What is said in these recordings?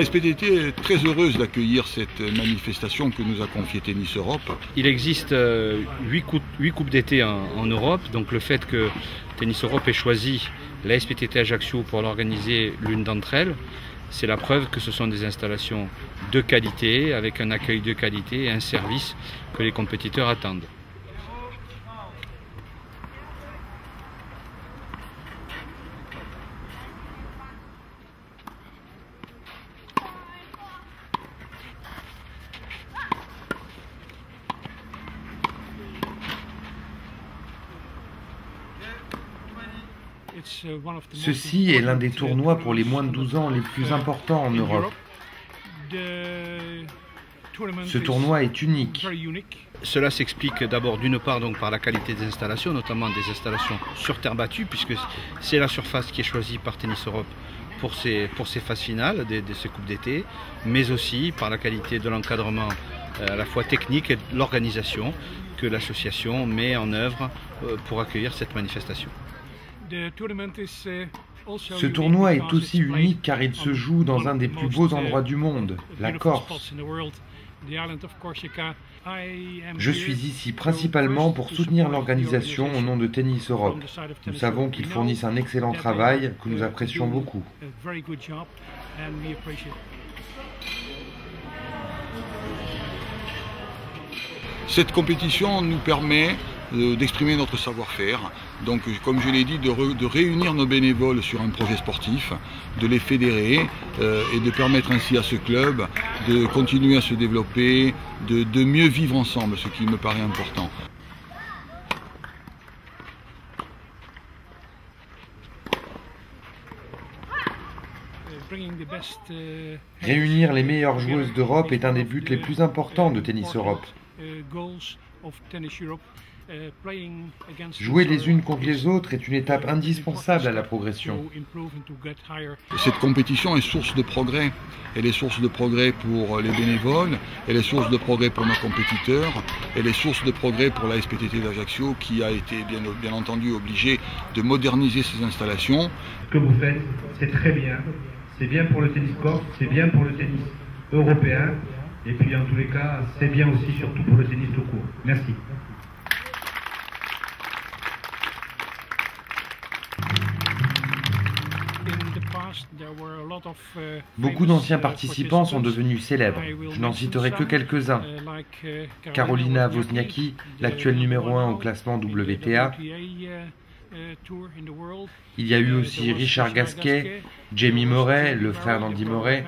La SPTT est très heureuse d'accueillir cette manifestation que nous a confiée Tennis Europe. Il existe 8 coupes d'été en Europe, donc le fait que Tennis Europe ait choisi la SPTT Ajaccio pour l'organiser l'une d'entre elles, c'est la preuve que ce sont des installations de qualité, avec un accueil de qualité et un service que les compétiteurs attendent. Ceci est l'un des tournois pour les moins de 12 ans les plus importants en Europe. Ce tournoi est unique. Cela s'explique d'abord d'une part donc par la qualité des installations, notamment des installations sur terre battue, puisque c'est la surface qui est choisie par Tennis Europe pour ces phases finales de ces coupes d'été, mais aussi par la qualité de l'encadrement à la fois technique et de l'organisation que l'association met en œuvre pour accueillir cette manifestation. Ce tournoi est aussi unique car il se joue dans un des plus beaux endroits du monde, la Corse. Je suis ici principalement pour soutenir l'organisation au nom de Tennis Europe. Nous savons qu'ils fournissent un excellent travail que nous apprécions beaucoup. Cette compétition nous permet d'exprimer notre savoir-faire, donc comme je l'ai dit, de réunir nos bénévoles sur un projet sportif, de les fédérer et de permettre ainsi à ce club de continuer à se développer, de mieux vivre ensemble, ce qui me paraît important. Réunir les meilleures joueuses d'Europe est un des buts les plus importants de Tennis Europe. Jouer les unes contre les autres est une étape indispensable à la progression. Cette compétition est source de progrès. Elle est source de progrès pour les bénévoles, elle est source de progrès pour nos compétiteurs, elle est source de progrès pour la SPTT d'Ajaccio qui a été bien entendu obligée de moderniser ses installations. Ce que vous faites, c'est très bien. C'est bien pour le tennis corse, c'est bien pour le tennis européen. Et puis en tous les cas, c'est bien aussi surtout pour le tennis tout court. Merci. Beaucoup d'anciens participants sont devenus célèbres. Je n'en citerai que quelques-uns. Karolina Wozniacki, l'actuelle numéro 1 au classement WTA. Il y a eu aussi Richard Gasquet, Jamie Murray, le frère d'Andy Murray.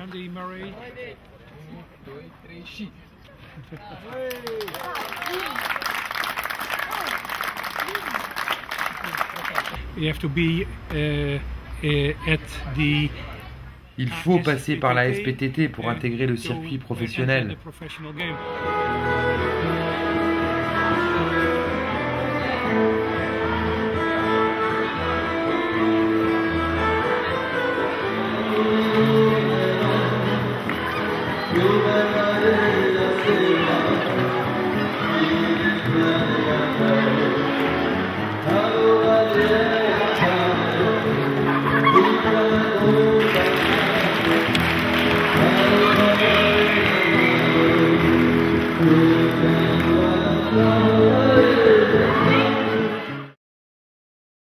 Il faut passer par la SPTT pour intégrer le circuit professionnel.